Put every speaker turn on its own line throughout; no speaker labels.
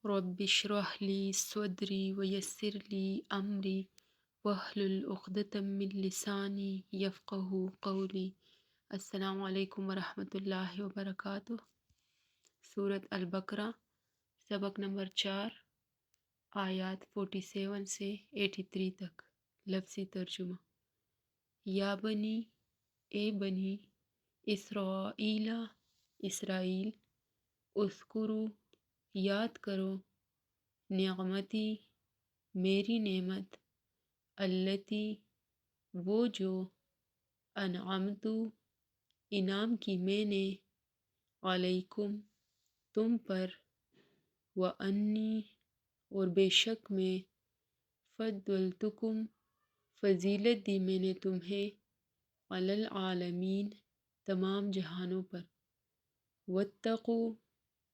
رب اشرح لي صدري ويسر لي أمري واحلل عقدة من لساني يفقه قولي. السلام علیکم ورحمۃ اللہ وبرکاتہ۔ سورۃ البقرہ، سبق نمبر 4، آیات 47 سے 83 تک۔ لفظی ترجمہ: یا بنی، اے بنی اسرائیل، اسرائیل، اذکروا، یاد کرو، نعمتی، میری نعمت، التی، وہ جو، انعمت، انعام کی میں نے، علیکم، تم پر، وانی، اور بے شک میں، فضلتکم، فضیلت دی میں نے تمہیں، علی العالمین، تمام جہانوں پر۔ واتقوا،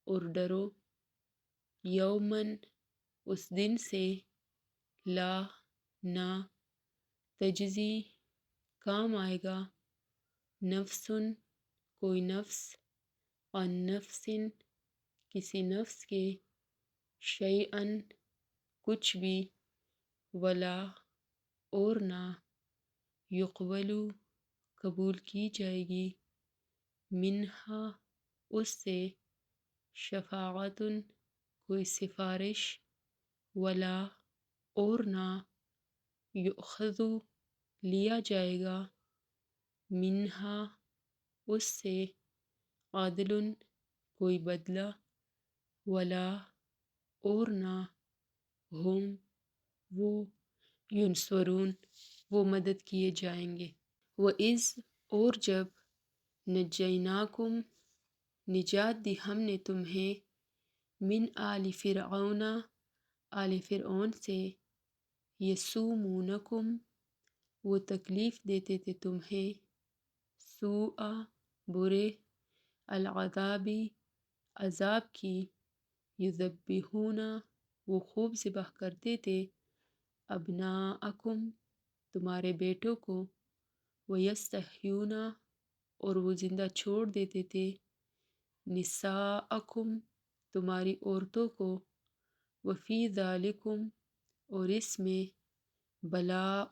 اور ڈرو، یومن، اس دن سے، لا، نہ، تجزی، کام آئے گا، نفسن، کوئی نفس، عن نفس، کسی نفس کے، شیئن، کچھ بھی، ولا، اور نہ، یقبل، قبول کی جائے گی، منہا، اس سے، شفاعتن، کوئی سفارش، ولا، اور نہ، یؤخذ، لیا جائے گا، منہا، اس سے، عدل، کوئی بدلہ، ولا، اور نہ، ہم، وہ، ینصرون، وہ مدد کیے جائیں گے۔ وَإِذْ، اور جب، نجیناکم، نجات دی ہم نے تمہیں، من آل فرعون، آل فرعون سے، یسومونکم، وہ تکلیف دیتے تھے تمہیں، سوء، برے، العذابی، عذاب کی، یذبحون، وہ خوب ذبح کرتے تھے، ابناءکم، تمہارے بیٹوں کو، ویستحیون، اور وہ زندہ چھوڑ دیتے تھے، نساءکم، تمہاری عورتوں کو، وفی ذالکم، اور اس میں، بلاء،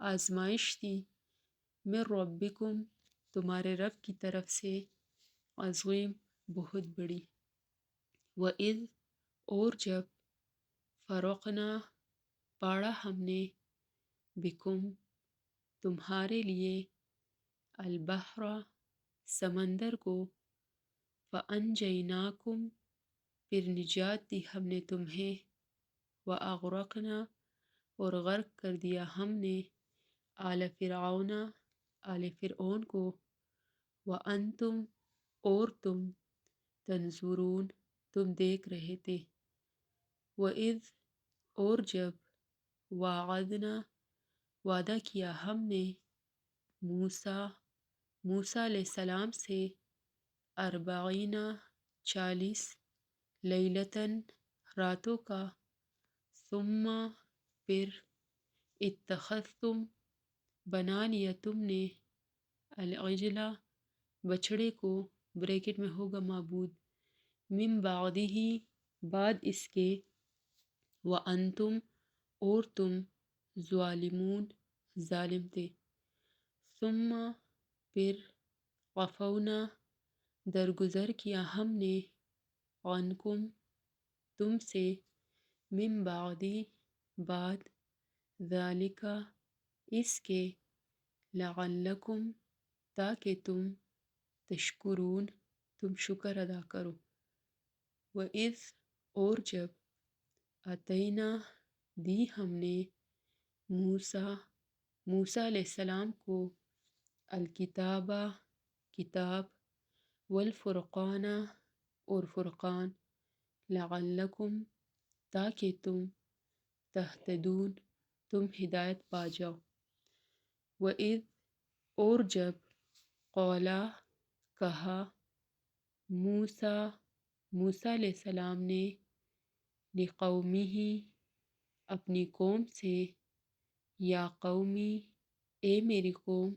آزمائش تھی، من ربکم، تمہارے رب کی طرف سے، عظیم، بہت بڑی۔ وَإِذْ، اور جب، فرقنا، پاڑا ہم نے، بکم، تمہارے لیے، البحر، سمندر کو، فانجیناکم، پھر نجات دی ہم نے تمہیں، واغرقنا، اور غرق کر دیا ہم نے، آل فرعون، آل فرعون کو، وانتم، اور تم، تنظرون، تم دیکھ رہے تھے۔ وَإِذْ، اور جب، وعدنا، وعدہ کیا ہم نے، موسیٰ، موسیٰ علیہ السلام سے، 40، 40، لیلتاً، راتوں کا، ثم، پھر، اتخذتم، بنا لیا تم نے، العجلہ، بچھڑے کو، بریکٹ میں ہوگا معبود، من بعدہ، بعد اس کے، وانتم، اور تم، ظالمون، ظالم تھے، ثم، پھر، عفونا، درگزر کیا ہم نے، عنکم، تم سے، من بعد، بعد، ذالک، اس کے، لعلکم، تاکہ تم، تشکرون، تم شکر ادا کرو۔ وَإِذْ، اور جب، آتینا، دی ہم نے، موسیٰ، موسیٰ علیہ السلام کو، الکتاب، کتاب، والفرقان، اور فرقان، لعلکم، تاکہ تم، تہتدون، تم ہدایت پا جاؤ۔ وَإِذْ، اور جب، قولا، کہا، موسیٰ، موسیٰ علیہ السلام نے، لقومہ، اپنی قوم سے، یا قومی، اے میری قوم،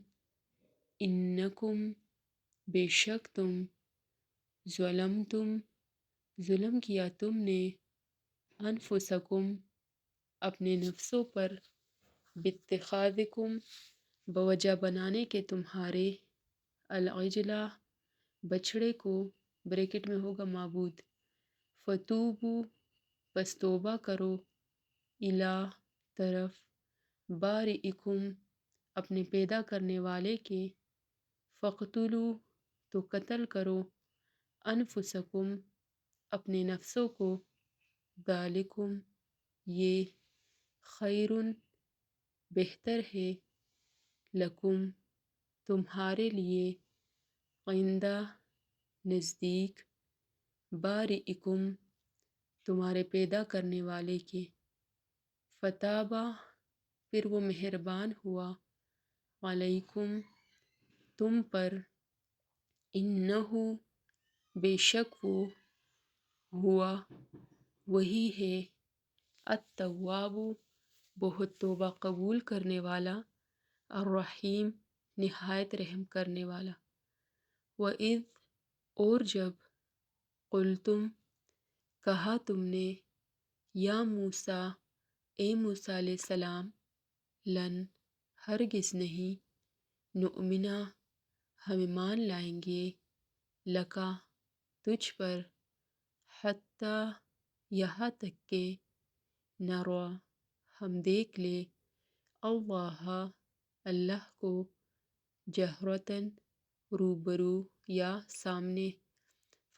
انکم، بے شک تم، ظلمتم، ظلم کیا تم نے انفسکم اپنے نفسوں پر، باتخاذکم بوجہ بنانے کے تمہارے، العجلہ بچھڑے کو، بریکٹ میں ہوگا معبود، فتوبو پس توبہ کرو، الا طرف، بارئکم اپنے پیدا کرنے والے کے، فقتلو تو قتل کرو، انفسکم اپنے نفسوں کو، ذالکم یہ، خیرن بہتر ہے، لکم تمہارے لیے، عندہ نزدیک، بارئکم تمہارے پیدا کرنے والے کے، فتابہ پھر وہ مہربان ہوا، علیکم تم پر، انہو بے شک وہ، ہوا وہی ہے، التواب بہت توبہ قبول کرنے والا، الرحیم نہایت رحم کرنے والا۔ وَإِذْ اور جب، قلتم کہا تم نے، یا موسیٰ اے موسیٰ علیہ السلام، لن ہرگز نہیں، نؤمنا ہم ایمان لائیں گے، لکا تجھ پر، حتیٰ یہاں تک کہ، نروا ہم دیکھ لے، اللہ اللہ کو، جہرتاً روبرو یا سامنے،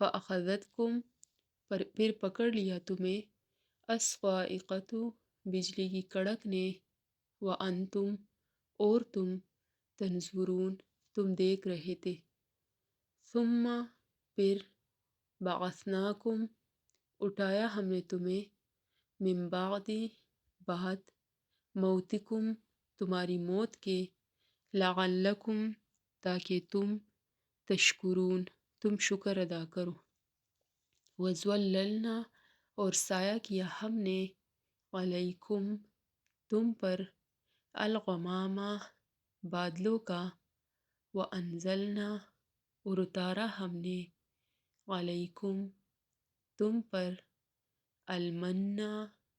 فأخذتکم پھر پکڑ لیا تمہیں، الصاعقۃ بجلی کی کڑک نے، وانتم اور تم، تنظرون تم دیکھ رہے تھے، ثم پھر، بعثناکم اٹھایا ہم نے تمہیں، من بعد بعد، موتکم تمہاری موت کے، لعلکم تاکہ تم، تشکرون تم شکر ادا کرو، وَظَلَّلْنَا اور سایہ کیا ہم نے، علیکم تم پر، الغمام بادلوں کا، وَأَنزَلْنَا اور اتارا ہم نے، علیکم تم پر، المن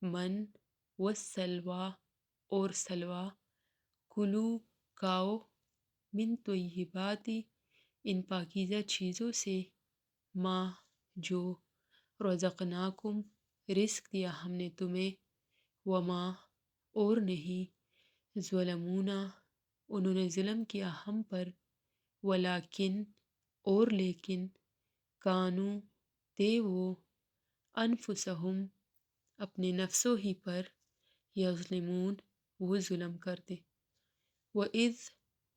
من، والسلوی اور سلوی، کلو کھاؤ، من طیبات ان پاکیزہ چیزوں سے، ما جو، رزقناکم رزق دیا ہم نے تمہیں، وما اور نہیں، ظلمونا انہوں نے ظلم کیا ہم پر، ولیکن اور لیکن، کانو تھے وہ، انفسہم اپنے نفسوں ہی پر، یظلمون وہ ظلم کرتے۔ وَإِذْ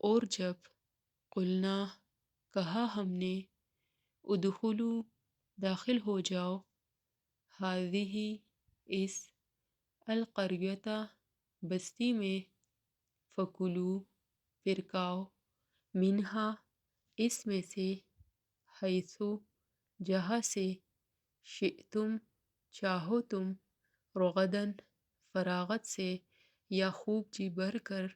اور جب، قلنا کہا ہم نے، ادخلوا داخل ہو جاؤ، ہذہ اس، القریۃ بستی میں، فکلوا پھر کھاؤ، منہا اس میں سے، حیثو جہاں سے، شئتم چاہو تم، رغداً فراغت سے، یا خوب جی بھر کر،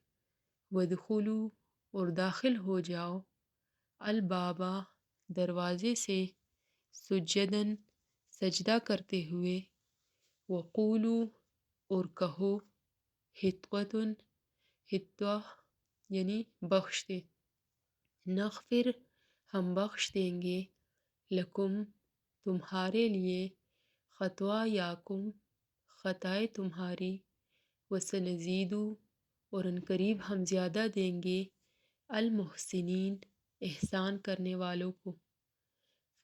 وادخلوا اور داخل ہو جاؤ، البابا دروازے سے، سجداً سجدہ کرتے ہوئے، وقولوا اور کہو، حطۃ حطہ یعنی بخش دے، نغفر ہم بخش دیں گے، لکم تمہارے لیے، خطایاکم خطائے تمہاری، وسنزید اور ان قریب ہم زیادہ دیں گے، المحسنین احسان کرنے والوں کو۔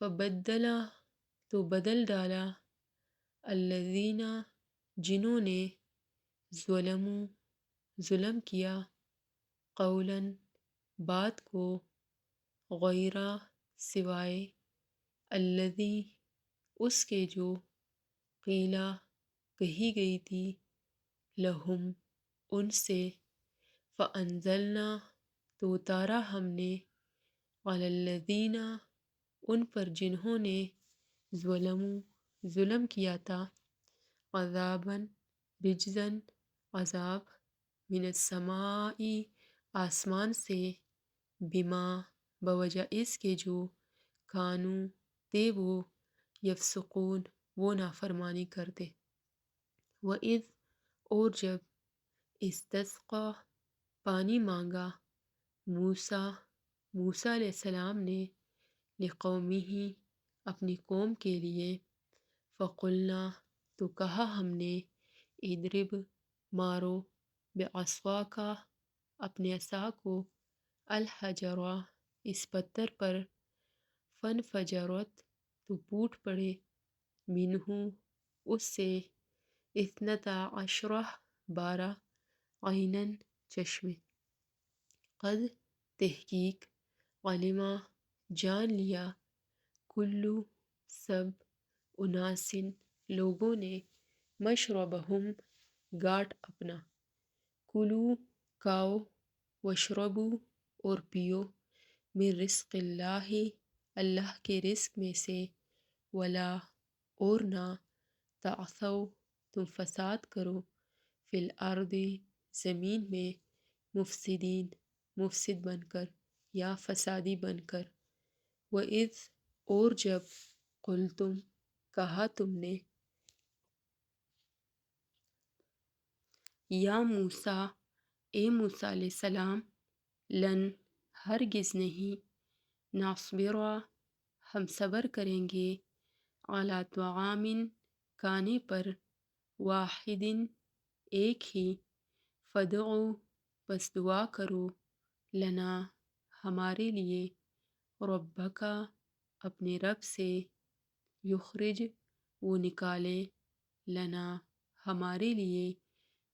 فبدل تو بدل ڈالا، الذین جنہوں نے، ظلموا ظلم کیا، قولاً بات کو، غیر سوائے، الذی اس کے جو، قیلا کہی گئی تھی، لہم ان سے، فانزلنا تو اتارا ہم نے، علی الذین ان پر جنہوں نے، ظلموا ظلم کیا تھا، عذاباً رجزاً عذاب، من السماء آسمان سے، بما بوجہ اس کے جو، کانو تھے وہ، یفسقون وہ نافرمانی کرتے۔ وَإِذْ اور جب استسقا پانی مانگا موسیٰ موسیٰ علیہ السلام نے لقومہ اپنی قوم کے لیے فقلنا تو کہا ہم نے اضرب مارو بعصاک اپنے عصا کو الحجر اس پتھر پر فانفجرت تو پھوٹ پڑے منہ اس سے اثنتا عشرہ 12 عیناً چشمے قد تحقیق علما جان لیا کلو سب اناسن لوگوں نے مشربہم گھاٹ اپنا کلو کھاؤ وشربو اور پیو من رزق اللہ اللہ کے رزق میں سے ولا اور نہ تعثوا تم فساد کرو فی الارض زمین میں مفسدین مفسد بن کر یا فسادی بن کر وَإِذْ اور جب قلتم کہا تم نے یا موسیٰ اے موسیٰ علیہ السلام لن ہرگز نہیں نصبر ہم صبر کریں گے علی طعام کھانے پر واحد ایک ہی فدعو بس دعا کرو لنا ہمارے لیے ربک اپنے رب سے یخرج وہ نکالے لنا ہمارے لیے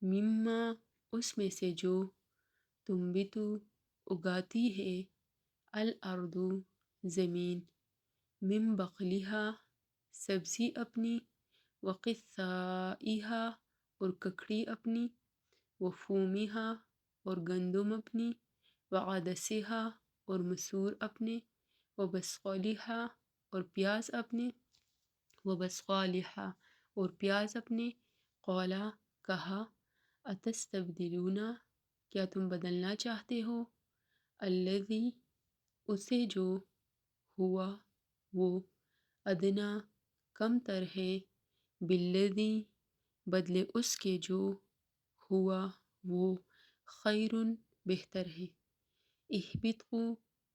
مما اس میں سے جو تنبتو اگاتی ہے الارض زمین من بقلہا سبزی اپنی وقثائہا اور ککڑی اپنی وفومہا اور گندم اپنی وعدسہا اور مسور اپنے وبسقلہا اور پیاز اپنے وبسقالہا اور پیاز اپنے قولا کہا اتستبدلون کیا تم بدلنا چاہتے ہو الذی اسے جو ہوا وہ ادنا کم تر ہے بالذی بدلے اس کے جو ہوا وہ خیرن بہتر ہے اہبطوا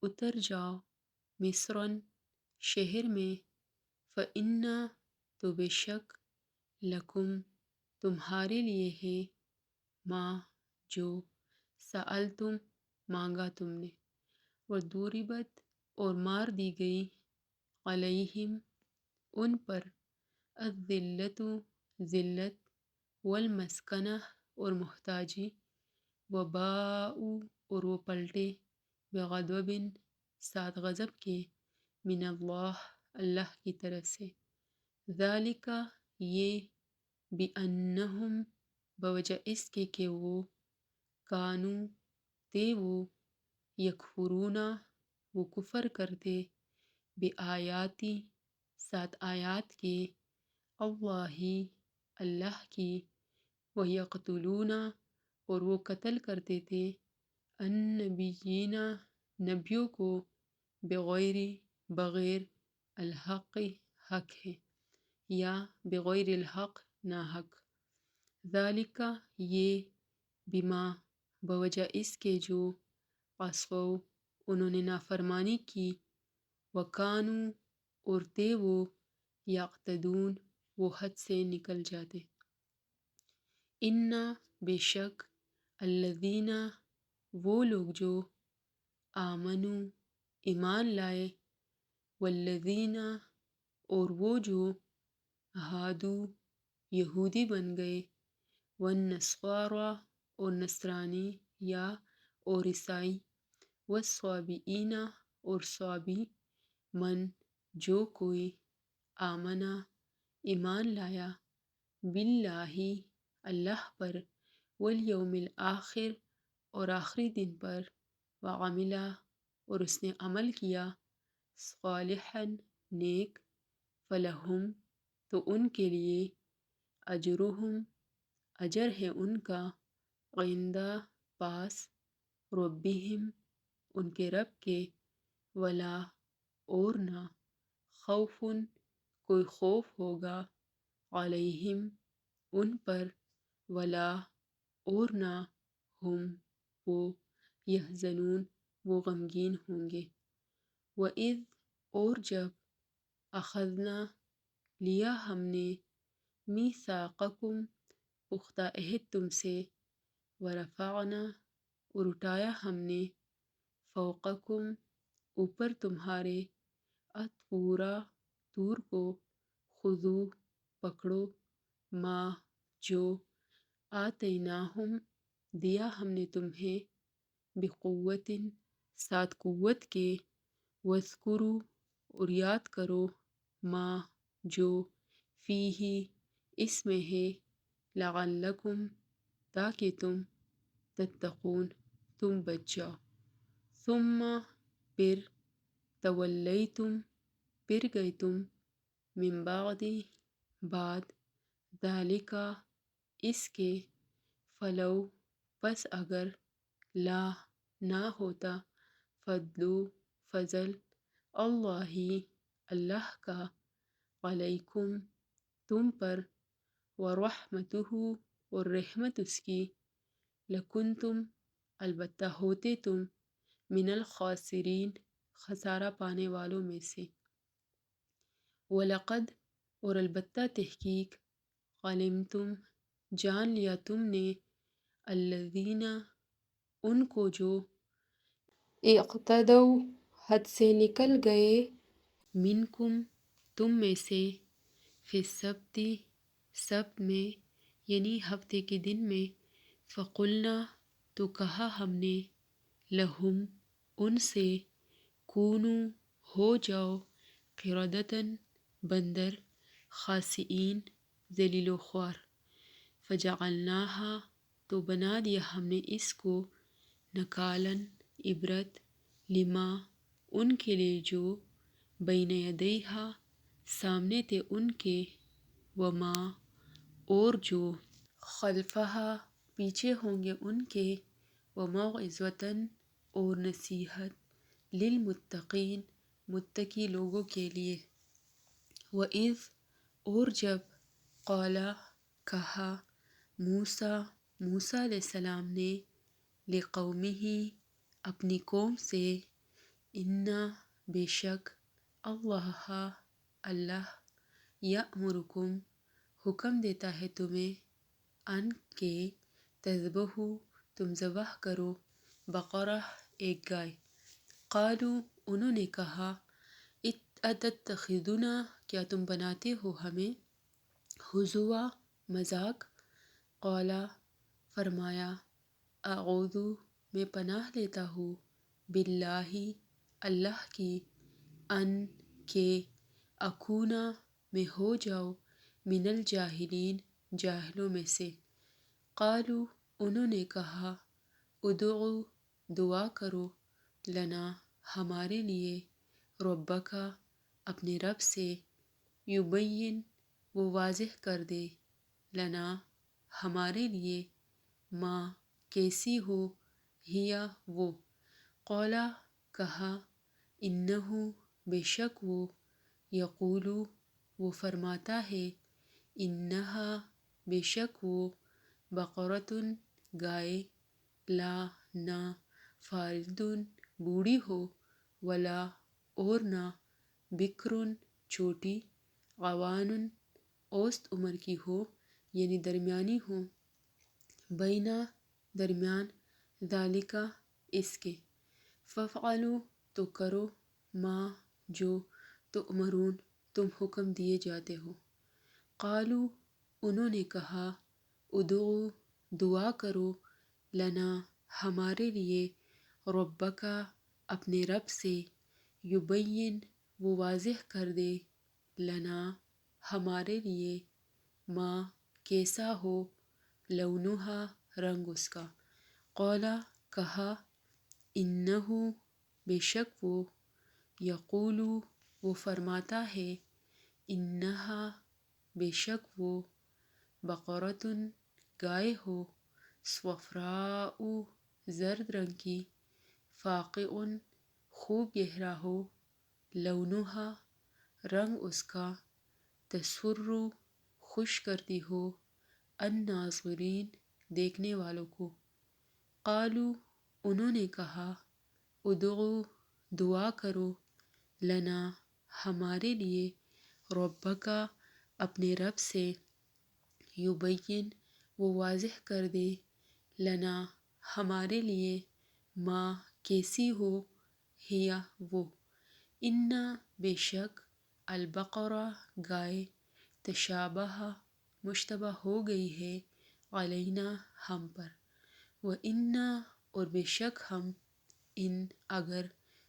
اتر جاؤ مصرن شہر میں فإن تو بے شک لکم تمہارے لیے ہے ما جو سألتم مانگا تم نے وضربت اور مار دی گئی علیہم ان پر الذلۃ ذلت والمسکنہ اور محتاجی وباءوا اور وہ پلٹے بغضب ساتھ غضب کے من اللہ اللہ کی طرف سے ذالک یہ بأنہم بوجہ اس کے کہ وہ کانو تھے وہ یکفرون وہ کفر کرتے بآیاتی ساتھ آیات کے اللہ اللہ کی ویقتلون اور وہ قتل کرتے تھے النبیین نبیوں کو بغیر بغیر الحق حق ہے یا بغیر الحق نا حق ذالک یہ بما بوجہ اس کے جو عصوا انہوں نے نافرمانی کی وکانو اور تھے وہ یعتدون وہ حد سے نکل جاتے انا بے شک الذین وہ لوگ جو آمنو ایمان لائے والذین اور وہ جو ہادو یہودی بن گئے والنصارى اور نصرانی یا اور عیسائی والصابئین اور صابی من جو کوئی آمنا ایمان لایا باللہ اللہ پر والیوم الآخر اور آخری دن پر وعملا اور اس نے عمل کیا صالحا نیک فلہم تو ان کے لیے اجرہم اجر ہے ان کا عند پاس ربہم ان کے رب کے ولا اور نہ خوف کوئی خوف ہوگا، علیہم ان پر، ولا اور نہ، ہم وہ، یحزنون وہ غمگین ہوں گے۔ وَإِذْ اور جب، اخذنا لیا ہم نے، میثاقکم پختہ عہد تم سے، ورفعنا اور اٹھایا ہم نے، فوقکم اوپر تمہارے، الطورا طور کو، خذو پکڑو، ما جو، آتیناہم دیا ہم نے تمہیں، بقوت ساتھ قوت کے، واذکروا اور یاد کرو، ما جو، فیہ اس میں ہے، لعلکم تاکہ تم، تتقون تم بچ جاؤ۔ ثم پھر، تولیتم پھر گئے تم، من بعد بعد، ذالک اس کے، فلو پس اگر، لا نہ ہوتا، فضل فضل، اللہ اللہ کا، علیکم تم پر، ورحمتہ اور رحمت اس کی، لکنتم البتہ ہوتے تم، من الخاسرین خسارہ پانے والوں میں سے۔ وَلَقَدْ اور البتہ تحقیق، علمتم جان لیا تم نے، الذین ان کو جو، اعتدوا حد سے نکل گئے، منکم تم میں سے، فی السبت سبت میں یعنی ہفتے کے دن میں، فقلنا تو کہا ہم نے، لہم ان سے، کونو ہو جاؤ، قردۃ بندر، خاسئین ذلیل و خوار، فجعلناہا تو بنا دیا ہم نے اس کو، نکالن عبرت، لما ان کے لیے جو، بین یدیہا سامنے تھے ان کے، وما اور جو، خلفہا پیچھے ہوں گے ان کے، وموعظۃ اور نصیحت، للمتقین متقی لوگوں کے لیے۔ وَإِذْ اور جب، قال کہا، موسیٰ موسیٰ علیہ السلام نے، لقومہ اپنی قوم سے، انا بے شک، اللہ اللہ، یأمرکم حکم دیتا ہے تمہیں، ان کے، تذبحوا تم ذبح کرو، بقرہ ایک گائے۔ قالوا انہوں نے کہا، اتتخذنا کیا تم بناتے ہو ہمیں، ہزوا مذاق، قال فرمایا، اعوذ میں پناہ لیتا ہوں، باللہ اللہ کی، ان کے، اکونا میں ہو جاؤ، من الجاہلین جاہلوں میں سے۔ قالوا انہوں نے کہا، ادعو دعا کرو، لنا ہمارے لیے، ربک اپنے رب سے، یبین وہ واضح کر دے، لنا ہمارے لیے، ما کیسی ہو، ہیا وہ، قال کہا، انہ بے شک وہ، یقول وہ فرماتا ہے، انہا بے شک وہ، بقرۃ گائے، لا نہ، فارض بوڑھی ہو، ولا اور نہ، بکر چھوٹی، عوان اوسط عمر کی ہو یعنی درمیانی ہو، بینا درمیان، ذالک اس کے، فافعلوا تو کرو، ما جو، تؤمرون تم حکم دیے جاتے ہو۔ قالوا انہوں نے کہا، ادعو دعا کرو، لنا ہمارے لیے، ربک اپنے رب سے، یبین وہ واضح کر دے، لنا ہمارے لیے، ما کیسا ہو، لونہا رنگ اس کا، قال کہا، انہ بے شک وہ، یقول وہ فرماتا ہے، انہا بے شک وہ، بقرۃ گائے ہو، صفراء زرد رنگ کی، فاقع خوب گہرا ہو، لونہا رنگ اس کا، تسر خوش کرتی ہو الناظرین دیکھنے والوں کو۔ قالوا انہوں نے کہا ادعو دعا کرو لنا ہمارے لیے ربکا اپنے رب سے یبین وہ واضح کر دے لنا ہمارے لیے ما کیسی ہو ہیا وہ انا بے شک البقرہ گائے تشابہ مشتبہ ہو گئی ہے علینا ہم پر و انا اور بے شک ہم ان اگر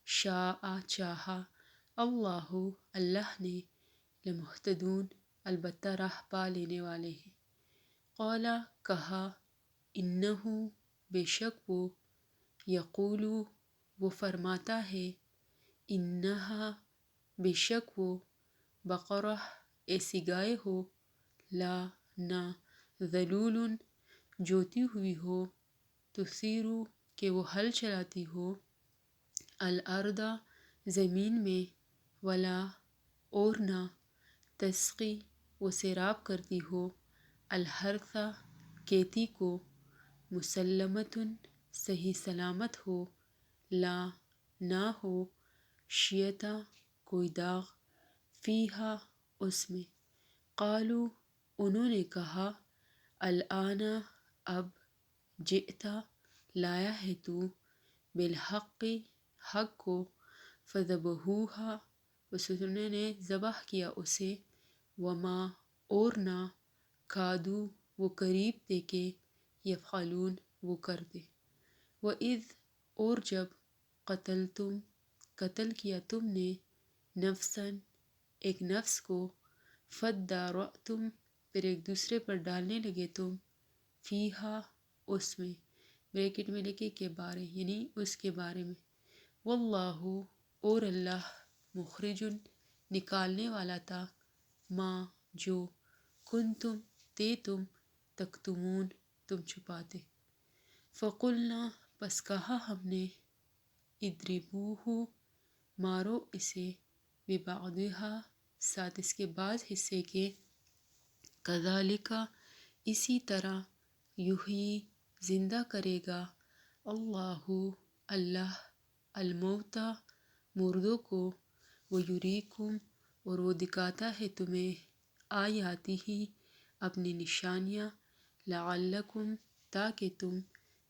شاء چاہا اللہ اللہ نے لمہتدون البتہ راہ پا لینے والے ہیں۔ قالا کہا انہو بے شک وہ یقولو وہ فرماتا ہے انہا بے شک وہ بقرہ ایسی گائے ہو لا نہ ذلول جوتی ہوئی ہو تثیرو کہ وہ ہل چلاتی ہو الارض زمین میں ولا اور نہ تسقی وہ سیراب کرتی ہو الحرث کھیتی کو مسلمۃ صحیح سلامت ہو لا نہ ہو شیتا کوئی داغ فیہا اس میں۔ قالوا انہوں نے کہا الآن اب جئتا لایا ہے تو بالحق حق کو فذبحوہا بس انہوں نے ذبح کیا اسے وما اور نہ کادو وہ قریب تھے کہ یفعلون وہ کرتے وَإِذْ اور جب قتلتم قتل کیا تم نے نفساً ایک نفس کو فادارأتم پھر ایک دوسرے پر ڈالنے لگے تم فیہا اس میں بریکٹ میں لکھے کے بارے یعنی اس کے بارے میں واللہ اور اللہ مخرجن نکالنے والا تھا ما جو کنتم تے تم تکتمون تم چھپاتے فقلنا پس کہا ہم نے اضربوہ مارو اسے ببعضہا ساتھ اس کے بعض حصے کے کذالک اسی طرح یحیی زندہ کرے گا اللہ اللہ الموتى مردوں کو ویریکم اور وہ دکھاتا ہے تمہیں آیاتہ اپنی نشانیاں لعلکم تاکہ تم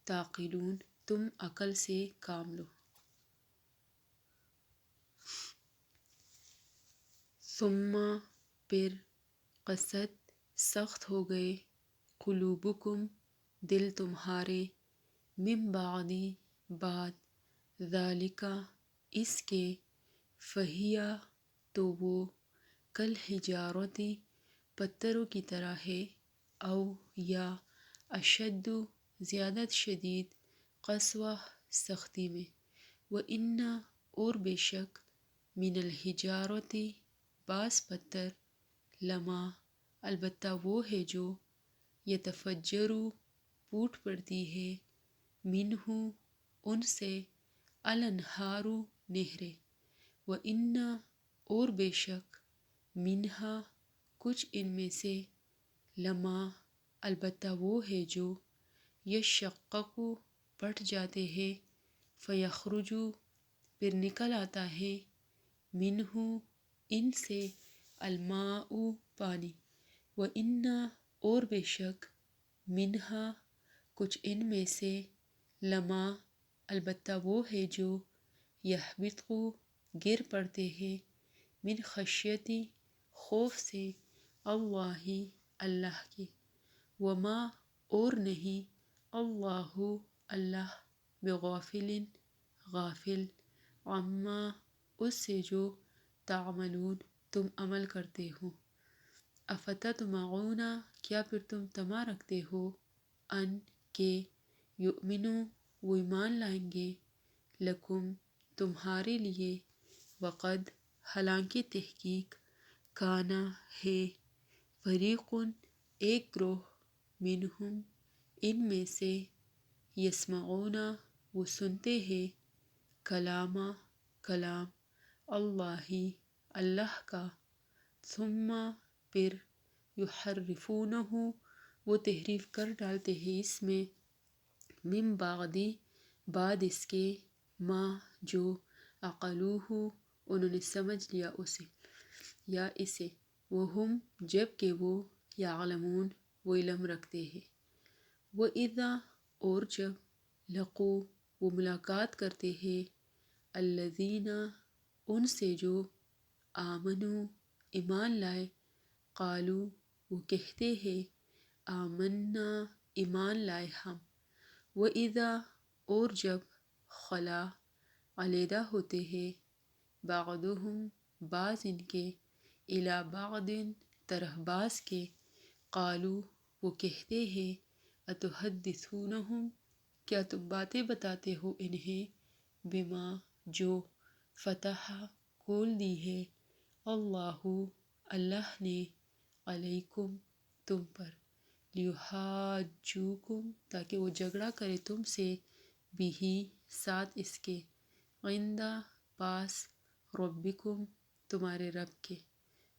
تعقلون تم عقل سے کام لو۔ ثم پھر قست سخت ہو گئے قلوبکم دل تمہارے من بعد ذالک اس کے فہیا تو وہ کالحجارۃ پتھروں کی طرح ہے او یا اشد زیادہ شدید قسوہ سختی میں وَإِنَّ اور بے شک من الحجارۃ بعض پتھر لما البتہ وہ ہے جو یتفجر پھوٹ پڑتی ہے منہ ان سے الانہار نہریں وَإِنَّ اور بے شک منہا کچھ ان میں سے لما البتہ وہ ہے جو یشقق پھٹ جاتے ہیں فیخرج پھر نکل آتا ہے منہ ان سے الماء پانی وَإِنَّ اور بے شک منہا کچھ ان میں سے لما البتہ وہ ہے جو یہبط گر پڑتے ہیں من خشیتی خوف سے اللہ اللہ کے وما اور نہیں اللہ اللہ بغافل غافل عما اس سے جو تعملون تم عمل کرتے ہو افتطمعون کیا پھر تم طمع رکھتے ہو ان کہ یؤمنوا وہ ایمان لائیں گے لکم تمہارے لیے وقد حالانکہ تحقیق کانا ہے فریق ایک گروہ منہم ان میں سے یسمعون وہ سنتے ہیں کلام اللہ اللہ کا ثم پھر یحرفونہ وہ تحریف کر ڈالتے ہیں اس میں، من بعدی بعد اس کے، ما جو عقلوہ انہوں نے سمجھ لیا اسے یا اسے، وہم جب کہ وہ یعلمون وہ علم رکھتے ہیں، وَإِذَا اور جب لقو وہ ملاقات کرتے ہیں، الذین ان سے جو آمنو ایمان لائے، قالو وہ کہتے ہیں آمنا ایمان لائے ہم، وَإِذَا اور جب خلا علیحدہ ہوتے ہیں، بعضهم بعض ان کے، الی بعض طرح بعض کے، قالو وہ کہتے ہیں اتحدثونہم کیا تم باتیں بتاتے ہو انہیں، بما جو فتح کھول دی ہے، اللہ اللہ نے، علیکم تم پر، لیحاجوکم تاکہ وہ جھگڑا کرے تم سے، بھی ساتھ اس کے، عندہ پاس، ربکم تمہارے رب کے،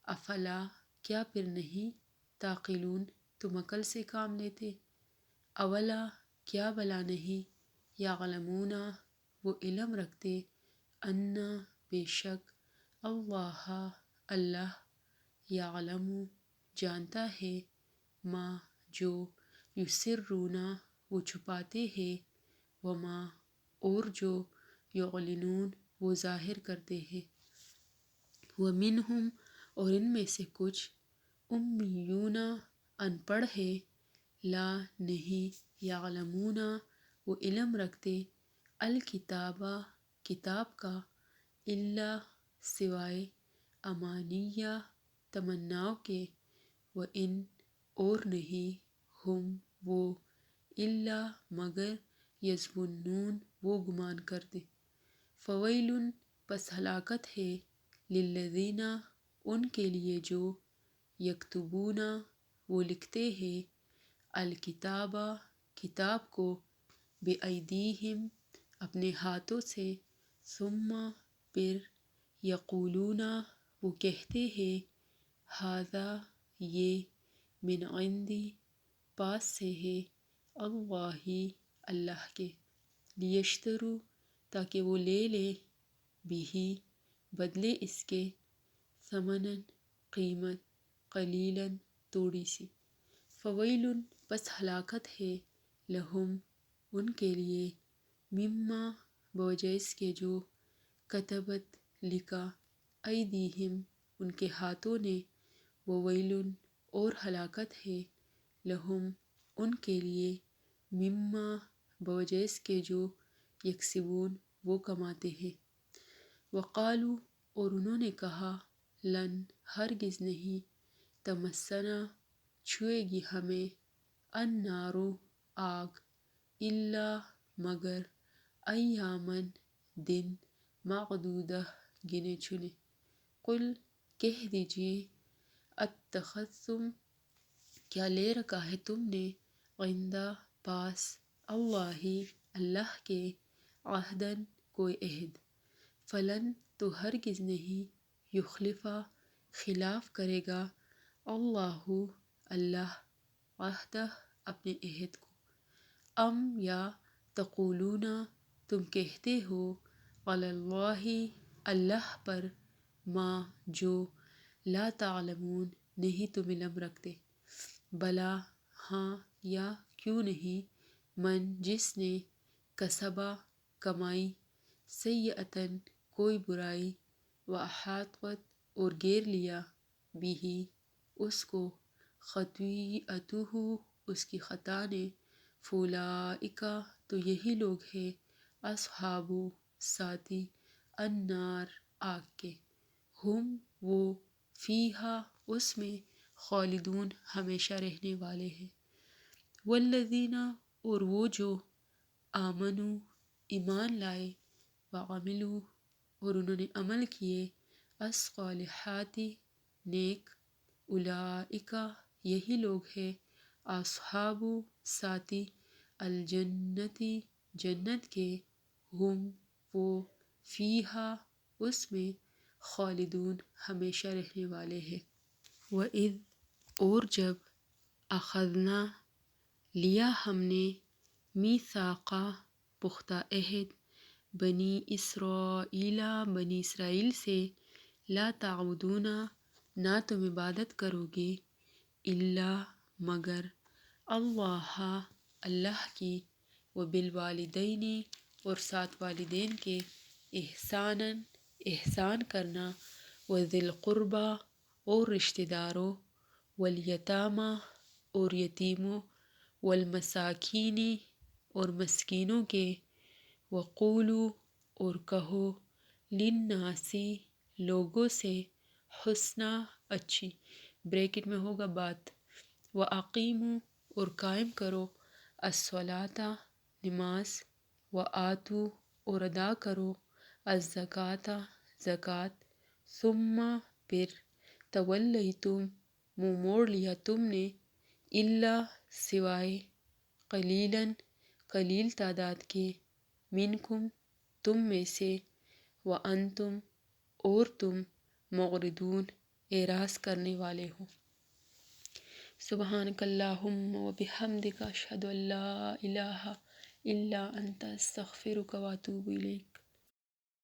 افلا کیا پھر نہیں، تعقلون تم عقل سے کام لیتے، اولا کیا بلا نہیں، یعلمون وہ علم رکھتے، انا بے شک، اللہ اللہ، یعلم جانتا ہے، ما جو یسرون وہ چھپاتے ہیں، وما اور جو یعلنون وہ ظاہر کرتے ہیں، ومنہم اور ان میں سے کچھ، امیون ان پڑھ ہے، لا نہیں، یعلمون وہ علم رکھتے، الکتابہ کتاب کا، الا سوائے، امانیہ تمناؤں کے، وان اور نہیں، ہم وہ، الا مگر، یظنون وہ گمان کرتے، فویل پس ہلاکت ہے، للذین ان کے لیے جو، یکتبون وہ لکھتے ہیں، الکتاب کتاب کو، بایدیہم اپنے ہاتھوں سے، ثم پھر، یقولون وہ کہتے ہیں، ھذا یہ، من عندی پاس سے ہے، اللہ اللہ کے، لیشتروا تاکہ وہ لے لیں، بھی بدلے اس کے، ثمناً قیمت، قلیلاً تھوڑی سی، فویل پس ہلاکت ہے، لہم ان کے لیے، مما بوجہ اس کے جو، کتبت لکھا، ایدیہم ان کے ہاتھوں نے، وویل اور ہلاکت ہے، لہم ان کے لیے، مما بوجہ اس کے جو، یکسبون وہ کماتے ہیں، وقالو اور انہوں نے کہا، لن ہرگز نہیں، تمسنا چھوئے گی ہمیں، النار آگ، الا مگر، ایامن دن، معدودہ گنے چنے، قل کہہ دیجئے، اتخذتم کیا لے رکھا ہے تم نے، عندہ پاس، اللہ اللہ کے، عہداً کوئی عہد، فلن تو ہرگز نہیں، یخلفا خلاف کرے گا، اللہ اللہ، عہدہ اپنے عہد کو، ام یا تقولون تم کہتے ہو، علی اللہ اللہ پر، ما جو، لا تعلمون نہیں تم علم رکھتے، بلا ہاں یا کیوں نہیں، من جس نے، کسبا کمائی، سیئۃً کوئی برائی، واحاطت اور گھیر لیا، بھی اس کو، خطیئتہ اس کی خطا نے، فاولئک تو یہی لوگ ہیں، اصحاب ساتھی، النار آگ کے، ہم وہ، فیہا اس میں، خالدون ہمیشہ رہنے والے ہیں، والذین اور وہ جو، آمنو ایمان لائے، وعملوا اور انہوں نے عمل کیے، الصالحات نیک، اولئک یہی لوگ ہیں، اصحاب ساتھی، الجنتی جنت کے، ہم وہ، فیہا اس میں، خالدون ہمیشہ رہنے والے ہیں، وَإِذْ اور جب اخذنا لیا ہم نے میثاقہ پختہ عہد بنی اسرائیل سے لا تعبدون نہ تم عبادت کرو گے الا مگر اللہ کی وبالوالدین اور ساتھ والدین کے احسان کرنا وذی القربہ اور رشتہ داروں والیتامى اور یتیموں والمساکین اور مسکینوں کے وقولوا اور کہو للناس لوگوں سے حسنا اچھی بریکٹ میں ہوگا بات وَأَقِیمُوا اور قائم کرو الصلاۃ نماز وآتوا اور ادا کرو الزکوٰۃ زکوٰۃ ثم پھر تولیتم منہ موڑ لیا تم نے الا سوائے قلیل تعداد کے منکم تم میں سے وانتم اور تم معرضون اعراض کرنے والے ہو سبحانک اللہم وبحمدک اشہد ان لا الہ الا انت استغفرک واتوب الیک